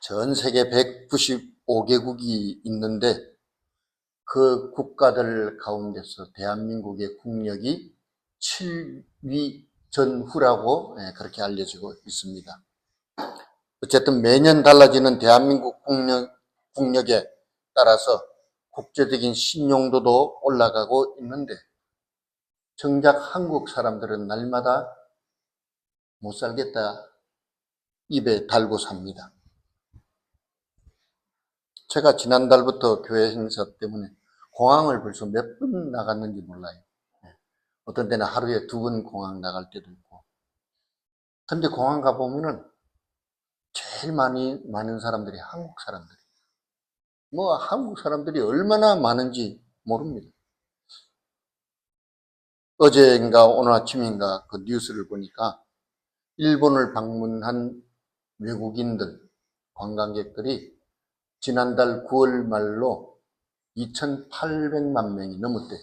전 세계 195개국이 있는데 그 국가들 가운데서 대한민국의 국력이 7위 전후라고 그렇게 알려지고 있습니다. 어쨌든 매년 달라지는 대한민국 국력에 따라서 국제적인 신용도도 올라가고 있는데 정작 한국 사람들은 날마다 못 살겠다 입에 달고 삽니다. 제가 지난달부터 교회 행사 때문에 공항을 벌써 몇 번 나갔는지 몰라요. 어떤 때는 하루에 2번 공항 나갈 때도 있고. 근데 공항 가보면은 제일 많은 사람들이 한국 사람들. 한국 사람들이 얼마나 많은지 모릅니다. 어제인가 오늘 아침인가 그 뉴스를 보니까 일본을 방문한 외국인들, 관광객들이 지난달 9월 말로 2,800만 명이 넘었대요.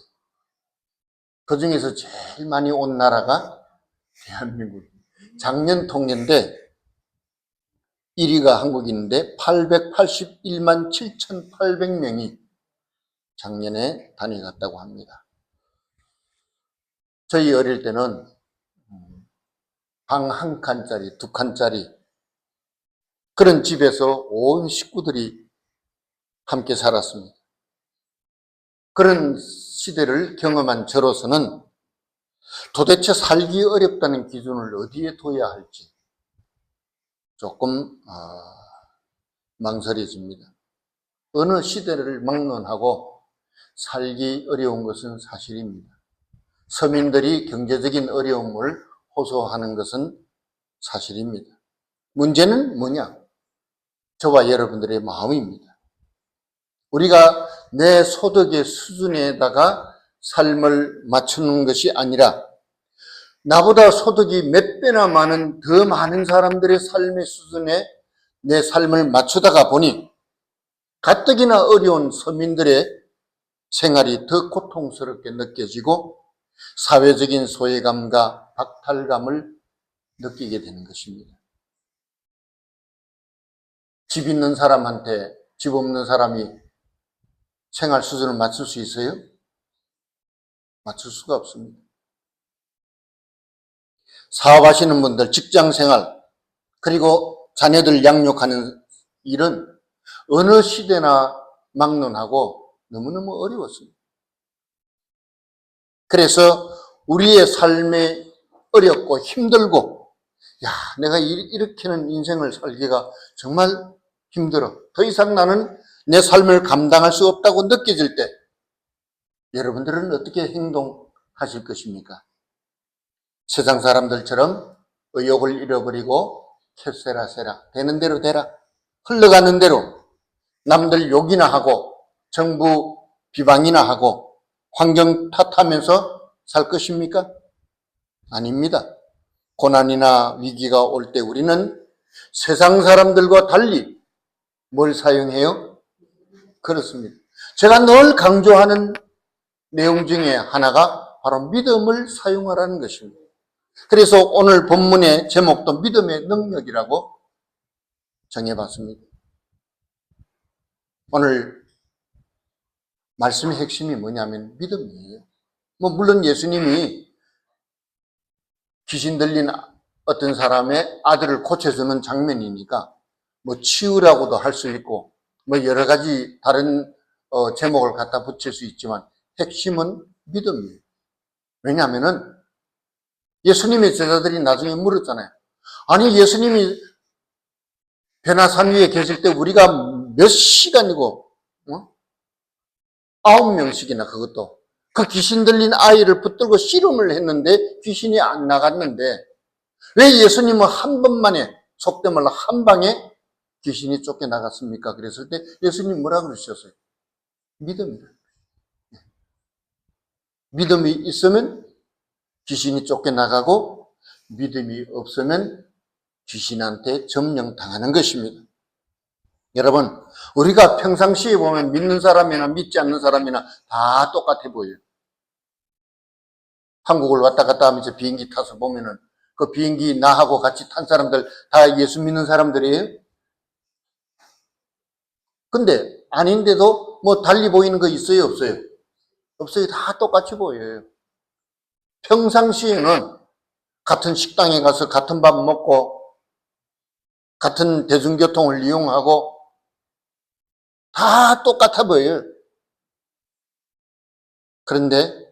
그 중에서 제일 많이 온 나라가 대한민국. 작년 통계인데 1위가 한국인인데 881만 7,800명이 작년에 다녀갔다고 합니다. 저희 어릴 때는 방 1칸짜리, 2칸짜리 그런 집에서 온 식구들이 함께 살았습니다. 그런 시대를 경험한 저로서는 도대체 살기 어렵다는 기준을 어디에 둬야 할지 조금 망설여집니다. 어느 시대를 막론하고 살기 어려운 것은 사실입니다. 서민들이 경제적인 어려움을 호소하는 것은 사실입니다. 문제는 뭐냐? 저와 여러분들의 마음입니다. 우리가 내 소득의 수준에다가 삶을 맞추는 것이 아니라 나보다 소득이 몇 배나 많은 더 많은 사람들의 삶의 수준에 내 삶을 맞추다가 보니 가뜩이나 어려운 서민들의 생활이 더 고통스럽게 느껴지고 사회적인 소외감과 박탈감을 느끼게 되는 것입니다. 집 있는 사람한테 집 없는 사람이 생활 수준을 맞출 수 있어요? 맞출 수가 없습니다. 사업하시는 분들, 직장생활, 그리고 자녀들 양육하는 일은 어느 시대나 막론하고 너무너무 어려웠습니다. 그래서 우리의 삶이 어렵고 힘들고 내가 이렇게는 인생을 살기가 정말 힘들어. 더 이상 나는 내 삶을 감당할 수 없다고 느껴질 때 여러분들은 어떻게 행동하실 것입니까? 세상 사람들처럼 의욕을 잃어버리고 캐세라세라 되는 대로 되라 흘러가는 대로 남들 욕이나 하고 정부 비방이나 하고 환경 탓하면서 살 것입니까? 아닙니다. 고난이나 위기가 올 때 우리는 세상 사람들과 달리 뭘 사용해요? 그렇습니다. 제가 늘 강조하는 내용 중에 하나가 바로 믿음을 사용하라는 것입니다. 그래서 오늘 본문의 제목도 믿음의 능력이라고 정해봤습니다. 오늘 말씀의 핵심이 뭐냐면 믿음이에요. 물론 예수님이 귀신 들린 어떤 사람의 아들을 고쳐주는 장면이니까 치유라고도 할 수 있고 여러 가지 다른 제목을 갖다 붙일 수 있지만 핵심은 믿음이에요. 왜냐하면은 예수님의 제자들이 나중에 물었잖아요. 아니 예수님이 변화산 위에 계실 때 우리가 몇 시간이고 9명씩이나 그것도 그 귀신 들린 아이를 붙들고 씨름을 했는데 귀신이 안 나갔는데 왜 예수님은 한 번만에 속된 말로 한 방에 귀신이 쫓겨나갔습니까? 그랬을 때 예수님 뭐라 그러셨어요? 믿음이다. 믿음이 있으면 귀신이 쫓겨나가고 믿음이 없으면 귀신한테 점령당하는 것입니다. 여러분, 우리가 평상시에 보면 믿는 사람이나 믿지 않는 사람이나 다 똑같아 보여요. 한국을 왔다 갔다 하면서 비행기 타서 보면은 그 비행기 나하고 같이 탄 사람들 다 예수 믿는 사람들이에요? 근데 아닌데도 뭐 달리 보이는 거 있어요, 없어요? 없어요. 다 똑같이 보여요. 평상시에는 같은 식당에 가서 같은 밥 먹고 같은 대중교통을 이용하고 다 똑같아 보여요. 그런데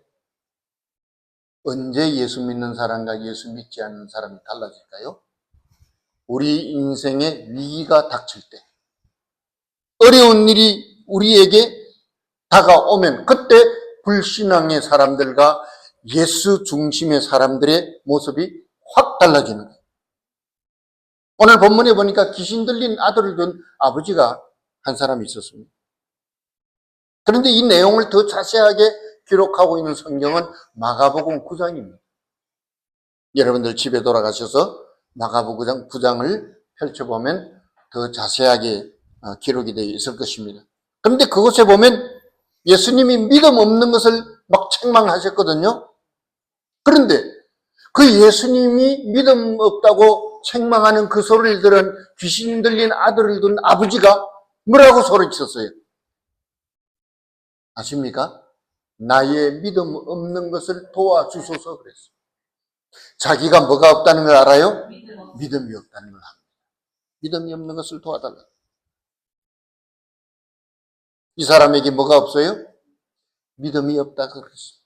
언제 예수 믿는 사람과 예수 믿지 않는 사람이 달라질까요? 우리 인생에 위기가 닥칠 때, 어려운 일이 우리에게 다가오면 그때 불신앙의 사람들과 예수 중심의 사람들의 모습이 확 달라지는 거예요. 오늘 본문에 보니까 귀신 들린 아들을 둔 아버지가 한 사람이 있었습니다. 그런데 이 내용을 더 자세하게 기록하고 있는 성경은 마가복음 9장입니다. 여러분들 집에 돌아가셔서 마가복음 9장을 펼쳐보면 더 자세하게 기록이 되어 있을 것입니다. 그런데 그곳에 보면 예수님이 믿음 없는 것을 막 책망하셨거든요. 그런데 그 예수님이 믿음 없다고 책망하는 그 소리를 들은 귀신 들린 아들을 둔 아버지가 뭐라고 소리쳤어요? 아십니까? 나의 믿음 없는 것을 도와주소서 그랬어요. 자기가 뭐가 없다는 걸 알아요? 믿음이 없다는 걸 압니다. 믿음이 없는 것을 도와달라. 이 사람에게 뭐가 없어요? 믿음이 없다고 그랬어요.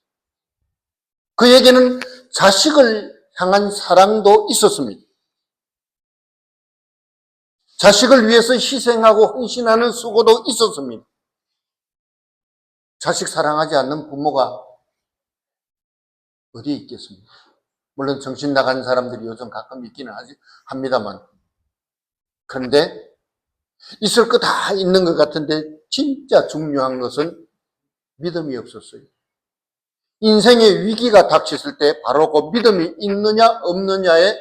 그에게는 자식을 향한 사랑도 있었습니다. 자식을 위해서 희생하고 헌신하는 수고도 있었습니다. 자식 사랑하지 않는 부모가 어디에 있겠습니까? 물론 정신 나가는 사람들이 요즘 가끔 있기는 합니다만, 그런데 있을 거 다 있는 것 같은데 진짜 중요한 것은 믿음이 없었어요. 인생의 위기가 닥쳤을 때 바로 그 믿음이 있느냐 없느냐에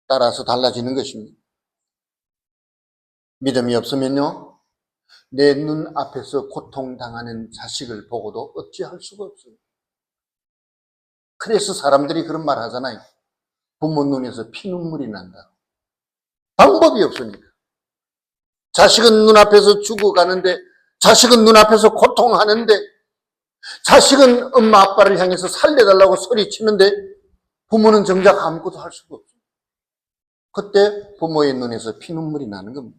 따라서 달라지는 것입니다. 믿음이 없으면요, 내 눈앞에서 고통당하는 자식을 보고도 어찌할 수가 없어요. 그래서 사람들이 그런 말 하잖아요. 부모 눈에서 피눈물이 난다. 방법이 없으니까. 자식은 눈앞에서 죽어가는데, 자식은 눈앞에서 고통하는데, 자식은 엄마 아빠를 향해서 살려달라고 소리치는데 부모는 정작 아무것도 할 수가 없어요. 그때 부모의 눈에서 피눈물이 나는 겁니다.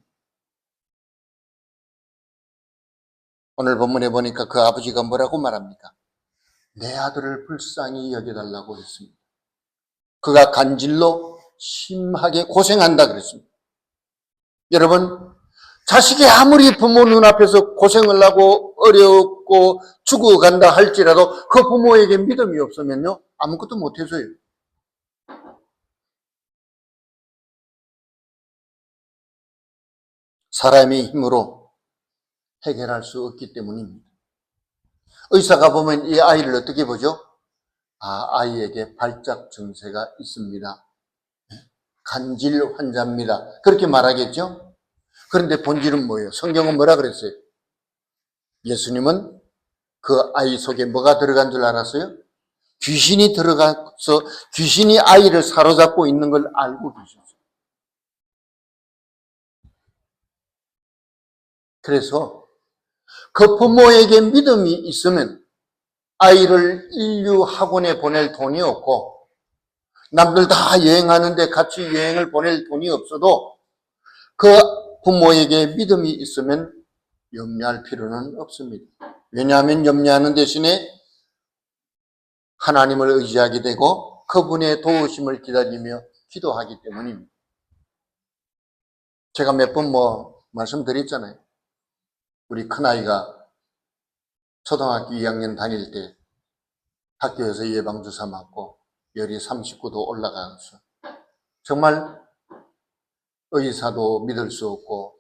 오늘 본문에 보니까 그 아버지가 뭐라고 말합니까? 내 아들을 불쌍히 여겨달라고 했습니다. 그가 간질로 심하게 고생한다 그랬습니다. 여러분, 자식이 아무리 부모 눈앞에서 고생을 하고 어렵고 죽어간다 할지라도 그 부모에게 믿음이 없으면요, 아무것도 못해줘요. 사람의 힘으로 해결할 수 없기 때문입니다. 의사가 보면 이 아이를 어떻게 보죠? 아이에게 발작 증세가 있습니다. 간질 환자입니다. 그렇게 말하겠죠? 그런데 본질은 뭐예요? 성경은 뭐라 그랬어요? 예수님은 그 아이 속에 뭐가 들어간 줄 알았어요? 귀신이 들어가서 귀신이 아이를 사로잡고 있는 걸 알고 계셨어요. 그래서 그 부모에게 믿음이 있으면 아이를 인류 학원에 보낼 돈이 없고 남들 다 여행하는데 같이 여행을 보낼 돈이 없어도 그 부모에게 믿음이 있으면 염려할 필요는 없습니다. 왜냐하면 염려하는 대신에 하나님을 의지하게 되고 그분의 도우심을 기다리며 기도하기 때문입니다. 제가 몇 번 말씀드렸잖아요. 우리 큰아이가 초등학교 2학년 다닐 때 학교에서 예방주사 맞고 열이 39도 올라가서 정말 의사도 믿을 수 없고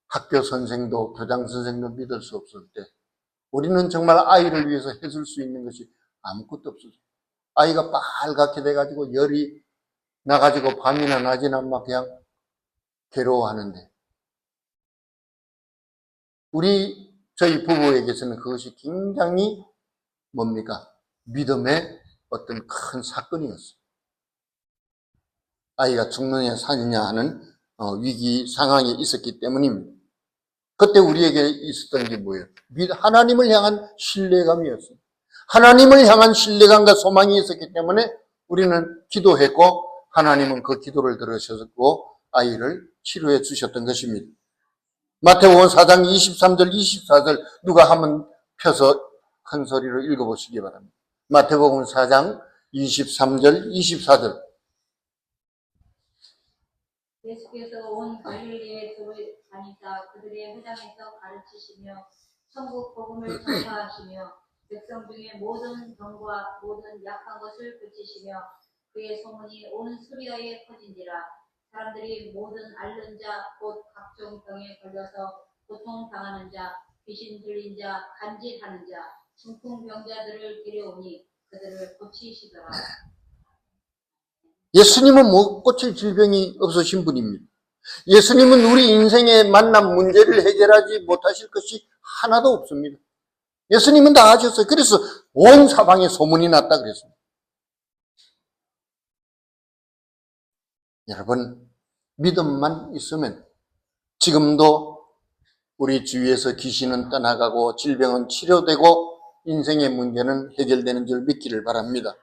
학교 선생도 교장 선생도 믿을 수 없을 때 우리는 정말 아이를 위해서 해줄 수 있는 것이 아무것도 없었어요. 아이가 빨갛게 돼가지고 열이 나가지고 밤이나 낮이나 막 그냥 괴로워하는데 저희 부부에게서는 그것이 굉장히 뭡니까? 믿음의 어떤 큰 사건이었어요. 아이가 죽느냐 사느냐 하는 위기 상황에 있었기 때문입니다. 그때 우리에게 있었던 게 뭐예요? 하나님을 향한 신뢰감이었어요. 하나님을 향한 신뢰감과 소망이 있었기 때문에 우리는 기도했고 하나님은 그 기도를 들으셨고 아이를 치료해 주셨던 것입니다. 마태복음 4장 23절 24절 누가 한번 펴서 큰 소리로 읽어보시기 바랍니다. 마태복음 4장 23절 24절. 예수께서 온 갈릴리에 두루 다니사 그들의 회당에서 가르치시며 천국 복음을 전파하시며 백성 중에 모든 병과 모든 약한 것을 고치시며 그의 소문이 온 수리아에 퍼진지라. 사람들이 모든 앓는 자 곧 각종 병에 걸려서 고통당하는 자, 귀신 들린 자, 간질하는 자, 중풍병자들을 데려오니 그들을 고치시더라. 예수님은 못 고칠 질병이 없으신 분입니다. 예수님은 우리 인생의 만남 문제를 해결하지 못하실 것이 하나도 없습니다. 예수님은 다 하셨어요. 그래서 온 사방에 소문이 났다 그랬습니다. 여러분, 믿음만 있으면 지금도 우리 주위에서 귀신은 떠나가고 질병은 치료되고 인생의 문제는 해결되는 줄 믿기를 바랍니다.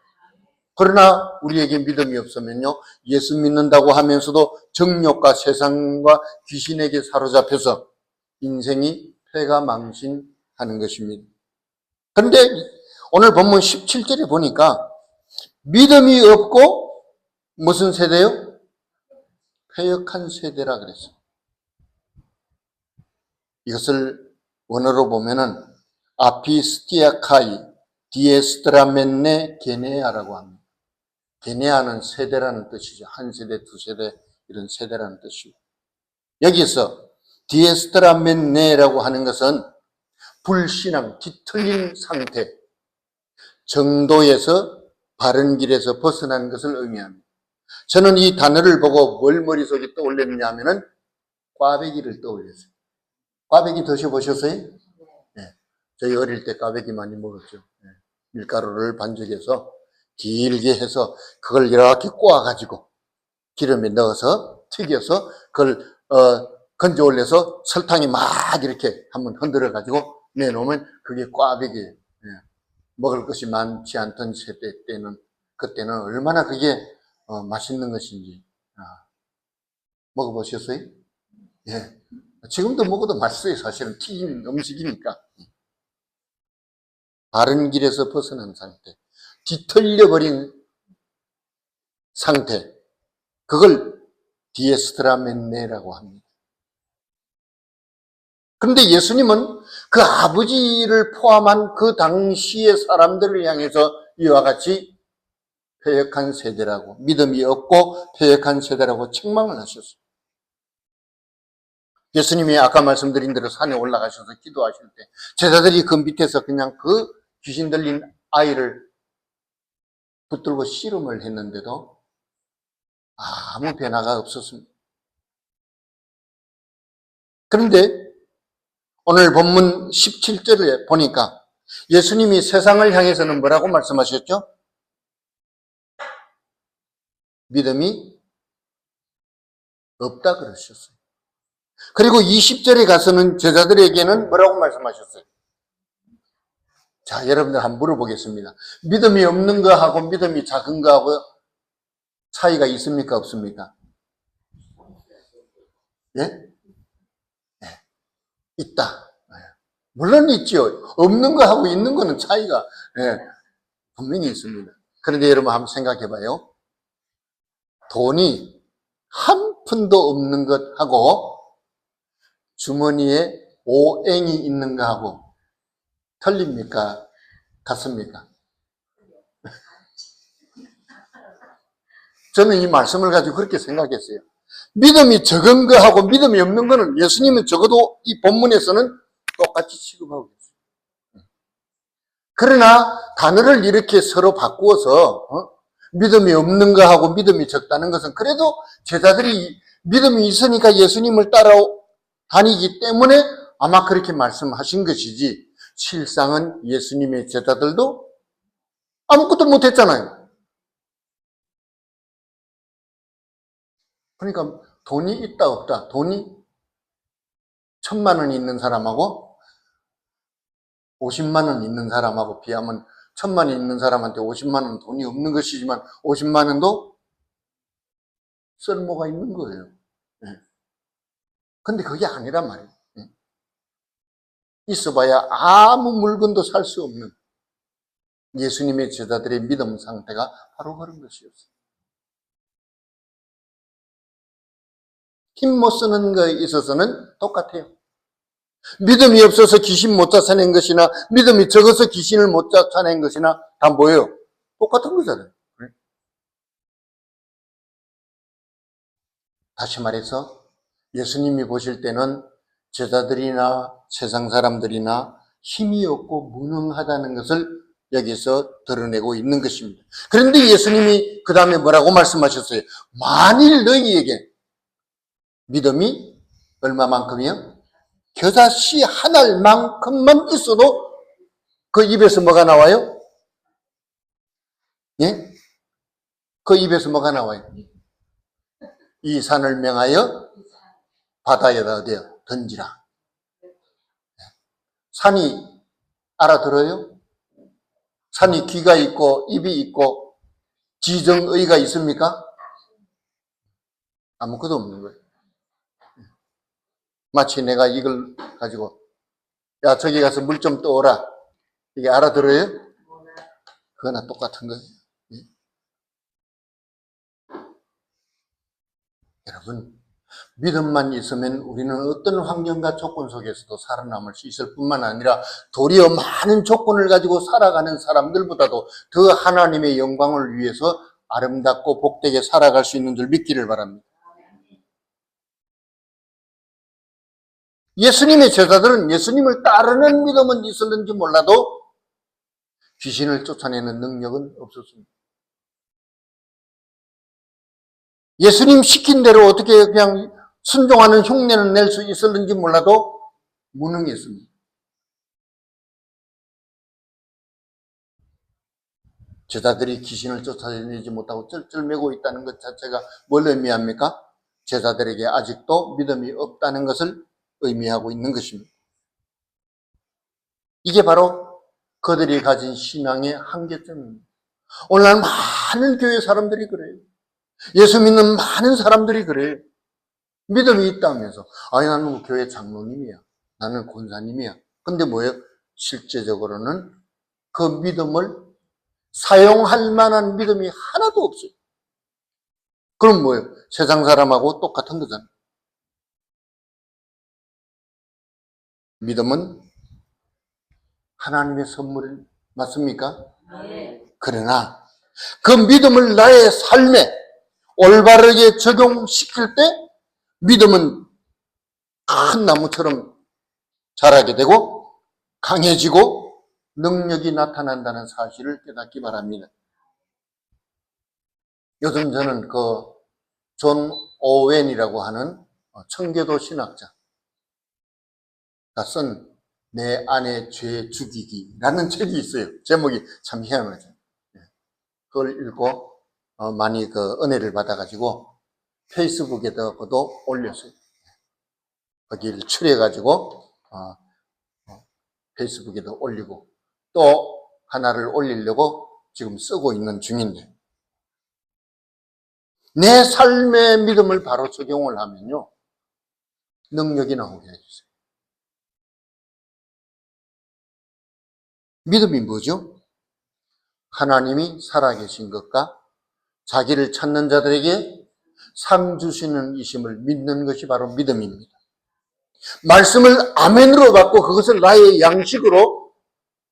그러나 우리에게 믿음이 없으면요, 예수 믿는다고 하면서도 정욕과 세상과 귀신에게 사로잡혀서 인생이 패가망신하는 것입니다. 그런데 오늘 본문 17절에 보니까 믿음이 없고 무슨 세대요? 패역한 세대라 그랬어요. 이것을 원어로 보면은 아피스티아카이 디에스트라멘네 게네아라고 합니다. 게네아는 세대라는 뜻이죠. 한 세대, 두 세대 이런 세대라는 뜻이고, 여기서 디에스트라멘네라고 하는 것은 불신앙, 뒤틀린 상태, 정도에서 바른 길에서 벗어난 것을 의미합니다. 저는 이 단어를 보고 뭘 머릿속에 떠올렸냐 하면은 꽈배기를 떠올렸어요. 꽈배기 드셔보셨어요? 네. 저희 어릴 때 꽈배기 많이 먹었죠. 네. 밀가루를 반죽해서 길게 해서 그걸 이렇게 꼬아가지고 기름에 넣어서 튀겨서 그걸 건져 올려서 설탕이 막 이렇게 한번 흔들어가지고 내놓으면 그게 꽈배기예요. 네. 먹을 것이 많지 않던 세대 때는, 그때는 얼마나 그게 맛있는 것인지 먹어보셨어요? 예. 지금도 먹어도 맛있어요. 사실은 튀긴 음식이니까. 바른 길에서 벗어난 상태, 뒤틀려버린 상태, 그걸 디에스트라멘네라고 합니다. 그런데 예수님은 그 아버지를 포함한 그 당시의 사람들을 향해서 이와 같이 패역한 세대라고, 믿음이 없고 패역한 세대라고 책망을 하셨어요. 예수님이 아까 말씀드린 대로 산에 올라가셔서 기도하실 때 제자들이 그 밑에서 그냥 그 귀신 들린 아이를 붙들고 씨름을 했는데도 아무 변화가 없었습니다. 그런데 오늘 본문 17절에 보니까 예수님이 세상을 향해서는 뭐라고 말씀하셨죠? 믿음이 없다 그러셨어요. 그리고 20절에 가서는 제자들에게는 뭐라고 말씀하셨어요? 자, 여러분들 한번 물어보겠습니다. 믿음이 없는 거하고 믿음이 작은 거하고 차이가 있습니까? 없습니까? 예? 네, 있다. 물론 있죠. 없는 거하고 있는 거는 차이가 분명히 있습니다. 그런데 여러분 한번 생각해 봐요. 돈이 한 푼도 없는 것하고 주머니에 오행이 있는 거하고 틀립니까? 같습니까? 저는 이 말씀을 가지고 그렇게 생각했어요. 믿음이 적은 거하고 믿음이 없는 거는 예수님은 적어도 이 본문에서는 똑같이 취급하고 있어요. 그러나 단어를 이렇게 서로 바꾸어서 믿음이 없는 거하고 믿음이 적다는 것은 그래도 제자들이 믿음이 있으니까 예수님을 따라다니기 때문에 아마 그렇게 말씀하신 것이지, 실상은 예수님의 제자들도 아무것도 못했잖아요. 그러니까 돈이 있다 없다, 돈이 1,000만 원 있는 사람하고 50만 원 있는 사람하고 비하면 1,000만 원 있는 사람한테 50만 원 돈이 없는 것이지만 50만 원도 쓸모가 있는 거예요. 근데 그게 아니란 말이에요. 있어봐야 아무 물건도 살 수 없는 예수님의 제자들의 믿음 상태가 바로 그런 것이었어요. 힘 못 쓰는 거에 있어서는 똑같아요. 믿음이 없어서 귀신 못 쫓아낸 것이나 믿음이 적어서 귀신을 못 쫓아낸 것이나 다 뭐예요? 똑같은 거잖아요. 다시 말해서 예수님이 보실 때는 제자들이나 세상 사람들이나 힘이 없고 무능하다는 것을 여기서 드러내고 있는 것입니다. 그런데 예수님이 그 다음에 뭐라고 말씀하셨어요? 만일 너희에게 믿음이 얼마만큼이요? 겨자씨 한 알만큼만 있어도 그 입에서 뭐가 나와요? 예? 그 입에서 뭐가 나와요? 이 산을 명하여 바다에다 어디요? 던지라. 산이 알아들어요? 산이 귀가 있고 입이 있고 지정의가 있습니까? 아무것도 없는 거예요. 마치 내가 이걸 가지고 야 저기 가서 물 좀 떠오라. 이게 알아들어요? 그거나 똑같은 거예요. 여러분 믿음만 있으면 우리는 어떤 환경과 조건 속에서도 살아남을 수 있을 뿐만 아니라 도리어 많은 조건을 가지고 살아가는 사람들보다도 더 하나님의 영광을 위해서 아름답고 복되게 살아갈 수 있는 줄 믿기를 바랍니다. 예수님의 제자들은 예수님을 따르는 믿음은 있었는지 몰라도 귀신을 쫓아내는 능력은 없었습니다. 예수님 시킨 대로 어떻게 그냥 순종하는 흉내는 낼 수 있었는지 몰라도 무능했습니다. 제자들이 귀신을 쫓아내지 못하고 쩔쩔매고 있다는 것 자체가 뭘 의미합니까? 제자들에게 아직도 믿음이 없다는 것을 의미하고 있는 것입니다. 이게 바로 그들이 가진 신앙의 한계점입니다. 오늘날 많은 교회 사람들이 그래요. 예수 믿는 많은 사람들이 그래요. 믿음이 있다면서 아니 나는 교회 장로님이야. 나는 권사님이야. 근데 뭐예요? 실제적으로는 그 믿음을 사용할 만한 믿음이 하나도 없어요. 그럼 뭐예요? 세상 사람하고 똑같은 거잖아요. 믿음은 하나님의 선물 맞습니까? 네. 그러나 그 믿음을 나의 삶에 올바르게 적용시킬 때 믿음은 큰 나무처럼 자라게 되고 강해지고 능력이 나타난다는 사실을 깨닫기 바랍니다. 요즘 저는 존 오웬이라고 하는 청교도 신학자가 쓴 내 안의 죄 죽이기라는 책이 있어요. 제목이 참 희한하죠. 그걸 읽고 많이 은혜를 받아가지고 페이스북에다가도 올렸어요. 거기를 추려가지고 페이스북에도 올리고 또 하나를 올리려고 지금 쓰고 있는 중인데 내 삶의 믿음을 바로 적용을 하면요 능력이 나오게 해주세요. 믿음이 뭐죠? 하나님이 살아계신 것과 자기를 찾는 자들에게 상 주시는 이심을 믿는 것이 바로 믿음입니다. 말씀을 아멘으로 받고 그것을 나의 양식으로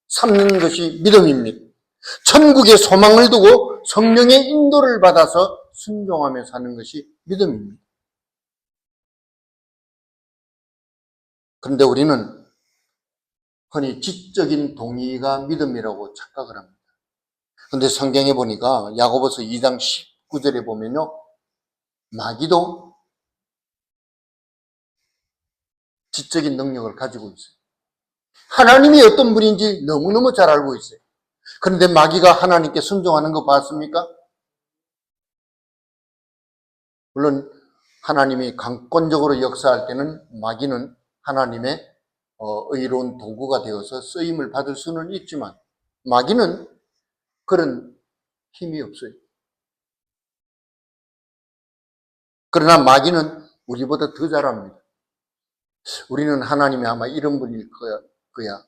삼는 것이 믿음입니다. 천국의 소망을 두고 성령의 인도를 받아서 순종하며 사는 것이 믿음입니다. 그런데 우리는 흔히 지적인 동의가 믿음이라고 착각을 합니다. 그런데 성경에 보니까 야고보서 2장 19절에 보면요 마귀도 지적인 능력을 가지고 있어요. 하나님이 어떤 분인지 너무너무 잘 알고 있어요. 그런데 마귀가 하나님께 순종하는 거 봤습니까? 물론 하나님이 강권적으로 역사할 때는 마귀는 하나님의 의로운 도구가 되어서 쓰임을 받을 수는 있지만 마귀는 그런 힘이 없어요. 그러나 마귀는 우리보다 더 잘합니다. 우리는 하나님이 아마 이런 분일 거야.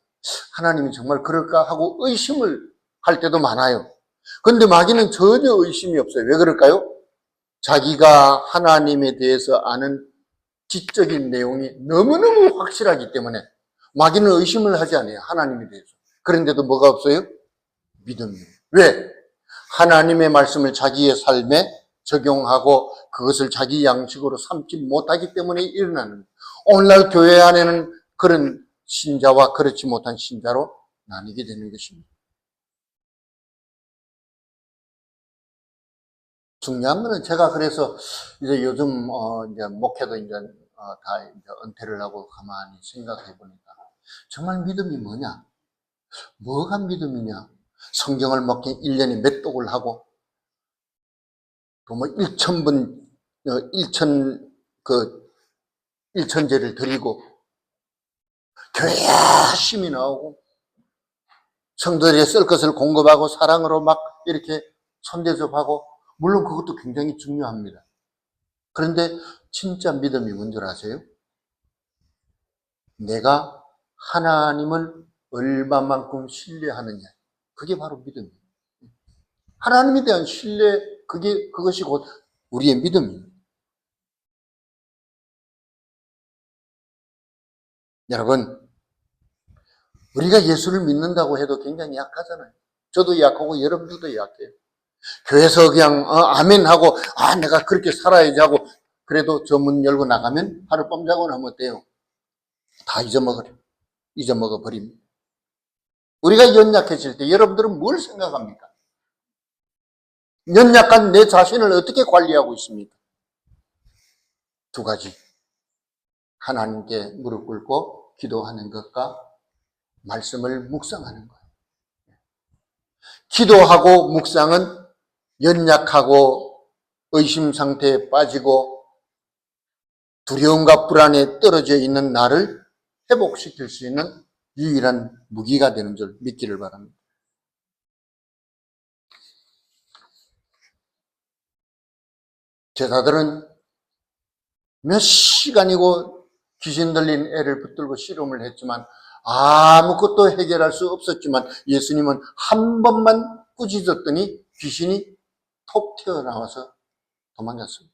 하나님이 정말 그럴까 하고 의심을 할 때도 많아요. 그런데 마귀는 전혀 의심이 없어요. 왜 그럴까요? 자기가 하나님에 대해서 아는 지적인 내용이 너무너무 확실하기 때문에 마귀는 의심을 하지 않아요. 하나님에 대해서. 그런데도 뭐가 없어요? 믿음이에요. 왜? 하나님의 말씀을 자기의 삶에 적용하고 그것을 자기 양식으로 삼지 못하기 때문에 일어나는, 오늘날 교회 안에는 그런 신자와 그렇지 못한 신자로 나뉘게 되는 것입니다. 중요한 거는 제가 그래서 이제 요즘 이제 목회도 이제 다 이제 은퇴를 하고 가만히 생각해 보니까 정말 믿음이 뭐냐? 뭐가 믿음이냐? 성경을 먹기 1년에 몇 독을 하고 또 뭐 1,000번 1천제를 드리고 교회에 열심히 나오고 성도들의 쓸 것을 공급하고 사랑으로 막 이렇게 손대접하고, 물론 그것도 굉장히 중요합니다. 그런데 진짜 믿음이 뭔 줄 아세요? 내가 하나님을 얼마만큼 신뢰하느냐. 그게 바로 믿음이에요. 하나님에 대한 신뢰, 그것이 곧 우리의 믿음입니다. 여러분, 우리가 예수를 믿는다고 해도 굉장히 약하잖아요. 저도 약하고 여러분들도 약해요. 교회에서 그냥 아멘 하고 내가 그렇게 살아야지 하고 그래도 저 문 열고 나가면 하룻밤 자고 나면 어때요? 다 잊어먹어 버립니다. 우리가 연약해질 때 여러분들은 뭘 생각합니까? 연약한 내 자신을 어떻게 관리하고 있습니까? 두 가지. 하나님께 무릎 꿇고 기도하는 것과 말씀을 묵상하는 것. 기도하고 묵상은 연약하고 의심 상태에 빠지고 두려움과 불안에 떨어져 있는 나를 회복시킬 수 있는 유일한 무기가 되는 줄 믿기를 바랍니다. 제자들은 몇 시간이고 귀신 들린 애를 붙들고 씨름을 했지만 아무것도 해결할 수 없었지만 예수님은 한 번만 꾸짖었더니 귀신이 톡 튀어나와서 도망갔어요.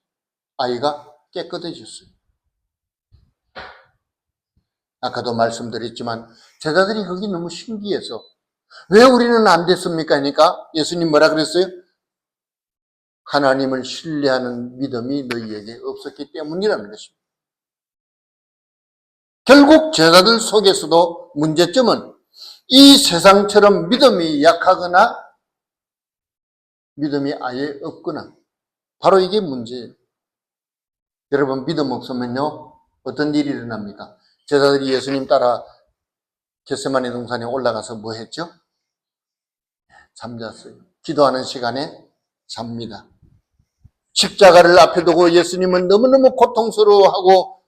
아이가 깨끗해졌어요. 아까도 말씀드렸지만 제자들이 거기 너무 신기해서 왜 우리는 안 됐습니까? 하니까 예수님 뭐라 그랬어요? 하나님을 신뢰하는 믿음이 너희에게 없었기 때문이라는 것입니다. 결국 제자들 속에서도 문제점은 이 세상처럼 믿음이 약하거나 믿음이 아예 없거나, 바로 이게 문제예요. 여러분, 믿음 없으면요 어떤 일이 일어납니까? 제자들이 예수님 따라 겟세마네 동산에 올라가서 뭐 했죠? 잠잤어요. 기도하는 시간에 잡니다. 십자가를 앞에 두고 예수님은 너무너무 고통스러워하고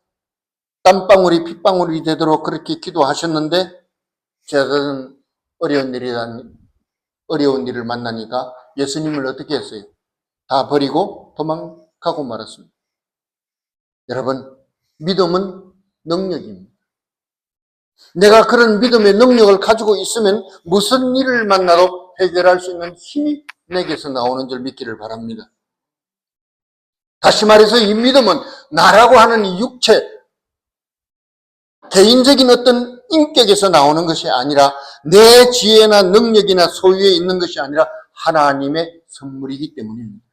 땀방울이 핏방울이 되도록 그렇게 기도하셨는데 제자들은 어려운 일을 만나니까 예수님을 어떻게 했어요? 다 버리고 도망가고 말았습니다. 여러분, 믿음은 능력입니다. 내가 그런 믿음의 능력을 가지고 있으면 무슨 일을 만나도 해결할 수 있는 힘이 내게서 나오는 줄 믿기를 바랍니다. 다시 말해서 이 믿음은 나라고 하는 이 육체, 개인적인 어떤 인격에서 나오는 것이 아니라 내 지혜나 능력이나 소유에 있는 것이 아니라 하나님의 선물이기 때문입니다.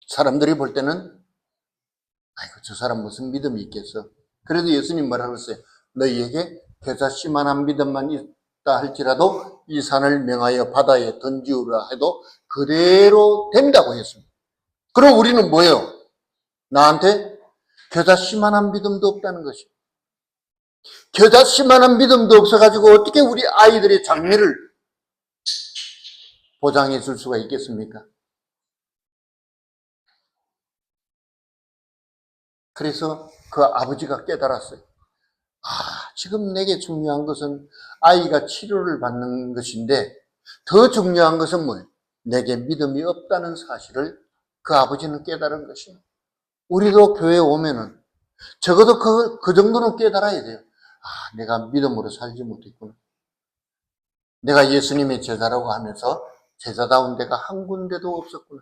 사람들이 볼 때는 아이고 저 사람 무슨 믿음이 있겠어. 그래도 예수님 뭐라고 했어요? 너희에게 겨자씨만한 믿음만 있다 할지라도 이 산을 명하여 바다에 던지우라 해도 그대로 된다고 했습니다. 그럼 우리는 뭐예요? 나한테 겨자씨만한 믿음도 없다는 것입니다. 겨자씨만한 믿음도 없어가지고 어떻게 우리 아이들의 장래를 보장해 줄 수가 있겠습니까? 그래서 그 아버지가 깨달았어요. 아, 지금 내게 중요한 것은 아이가 치료를 받는 것인데 더 중요한 것은 뭐예요? 내게 믿음이 없다는 사실을 그 아버지는 깨달은 것이에요. 우리도 교회에 오면은 적어도 그 정도는 깨달아야 돼요. 아, 내가 믿음으로 살지 못했구나. 내가 예수님의 제자라고 하면서 제자다운 데가 한 군데도 없었구나.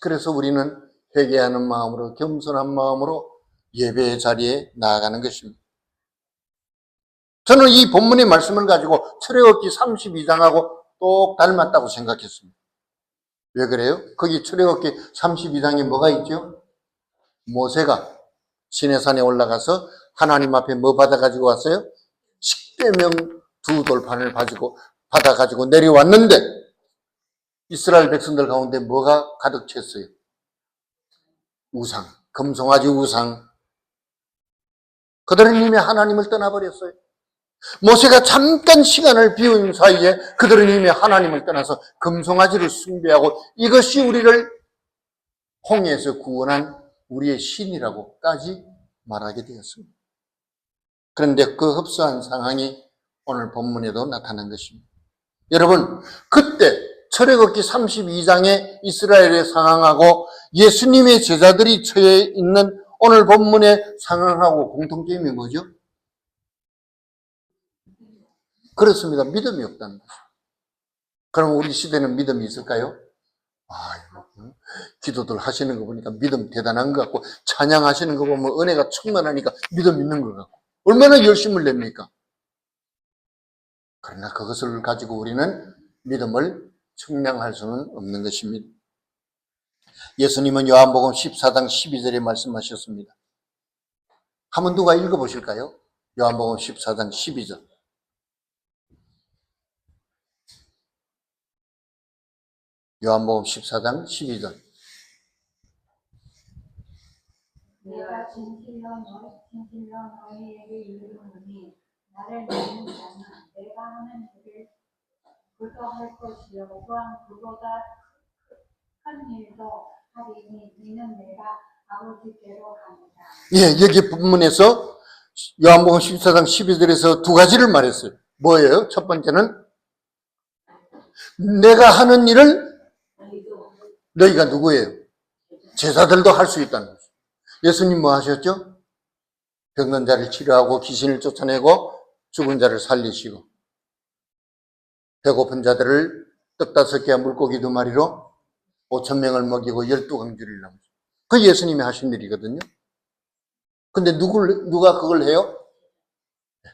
그래서 우리는 회개하는 마음으로, 겸손한 마음으로 예배의 자리에 나아가는 것입니다. 저는 이 본문의 말씀을 가지고 출애굽기 32장하고 똑 닮았다고 생각했습니다. 왜 그래요? 거기 출애굽기 32장에 뭐가 있죠? 모세가 시내산에 올라가서 하나님 앞에 뭐 받아가지고 왔어요? 십계명 두 돌판을 받아가지고 내려왔는데 이스라엘 백성들 가운데 뭐가 가득 찼어요? 우상, 금송아지 우상. 그들은 이미 하나님을 떠나버렸어요. 모세가 잠깐 시간을 비운 사이에 그들은 이미 하나님을 떠나서 금송아지를 숭배하고 이것이 우리를 홍해에서 구원한 우리의 신이라고까지 말하게 되었습니다. 그런데 그 흡사한 상황이 오늘 본문에도 나타난 것입니다. 여러분, 그때 출애굽기 32장의 이스라엘의 상황하고 예수님의 제자들이 처해 있는 오늘 본문의 상황하고 공통점이 뭐죠? 그렇습니다. 믿음이 없다는 거죠. 그럼 우리 시대는 믿음이 있을까요? 기도들 하시는 거 보니까 믿음 대단한 것 같고 찬양하시는 거 보면 은혜가 충만하니까 믿음 있는 것 같고 얼마나 열심을 냅니까? 그러나 그것을 가지고 우리는 믿음을 측량할 수는 없는 것입니다. 예수님은 요한복음 14장 12절에 말씀하셨습니다. 한번 누가 읽어보실까요? 요한복음 14장 12절. 요한복음 14장 12절. 내가 진실로 너희에게 이르노니 나를 믿는 자는 내가 하는 일을 그도 할 것이요 또한 그보다 큰 일도 하리니 이는 내가 아버지께로 가니라. 예, 여기 본문에서 요한복음 14장 12절에서 두 가지를 말했어요. 뭐예요? 첫 번째는 내가 하는 일을 너희가 누구예요? 제자들도 할 수 있다는 거죠. 예수님 뭐 하셨죠? 병든 자를 치료하고 귀신을 쫓아내고 죽은 자를 살리시고 배고픈 자들을 떡 5개와 물고기 2마리로 5,000명을 먹이고 12광주를 남기고 그 예수님이 하신 일이거든요. 근데 누가 그걸 해요?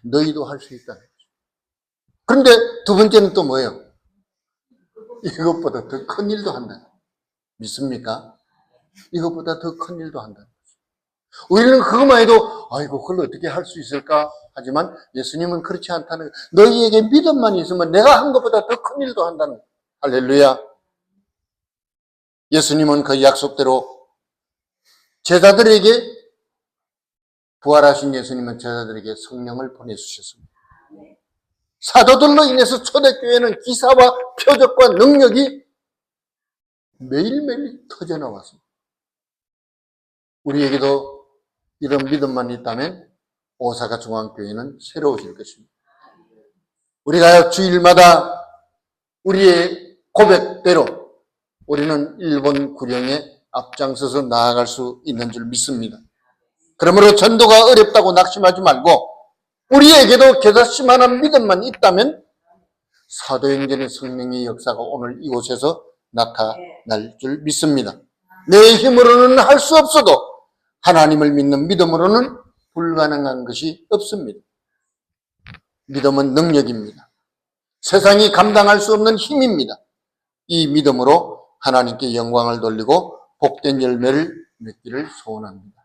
너희도 할 수 있다는 거죠. 그런데 두 번째는 또 뭐예요? 이것보다 더 큰 일도 한다. 믿습니까? 이것보다 더 큰 일도 한다. 우리는 그것만 해도 아이고 그걸 어떻게 할 수 있을까? 하지만 예수님은 그렇지 않다는 거예요. 너희에게 믿음만 있으면 내가 한 것보다 더 큰 일도 한다는 거예요. 할렐루야. 예수님은 그 약속대로 제자들에게 부활하신 예수님은 제자들에게 성령을 보내주셨습니다. 사도들로 인해서 초대교회는 기사와 표적과 능력이 매일매일 터져나왔습니다. 우리에게도 이런 믿음만 있다면 오사카 중앙교회는 새로워질 것입니다. 우리가 주일마다 우리의 고백대로 우리는 일본 구령에 앞장서서 나아갈 수 있는 줄 믿습니다. 그러므로 전도가 어렵다고 낙심하지 말고 우리에게도 겨자씨만한 믿음만 있다면 사도행전의 성령의 역사가 오늘 이곳에서 나타날 줄 믿습니다. 내 힘으로는 할 수 없어도 하나님을 믿는 믿음으로는 불가능한 것이 없습니다. 믿음은 능력입니다. 세상이 감당할 수 없는 힘입니다. 이 믿음으로 하나님께 영광을 돌리고 복된 열매를 맺기를 소원합니다.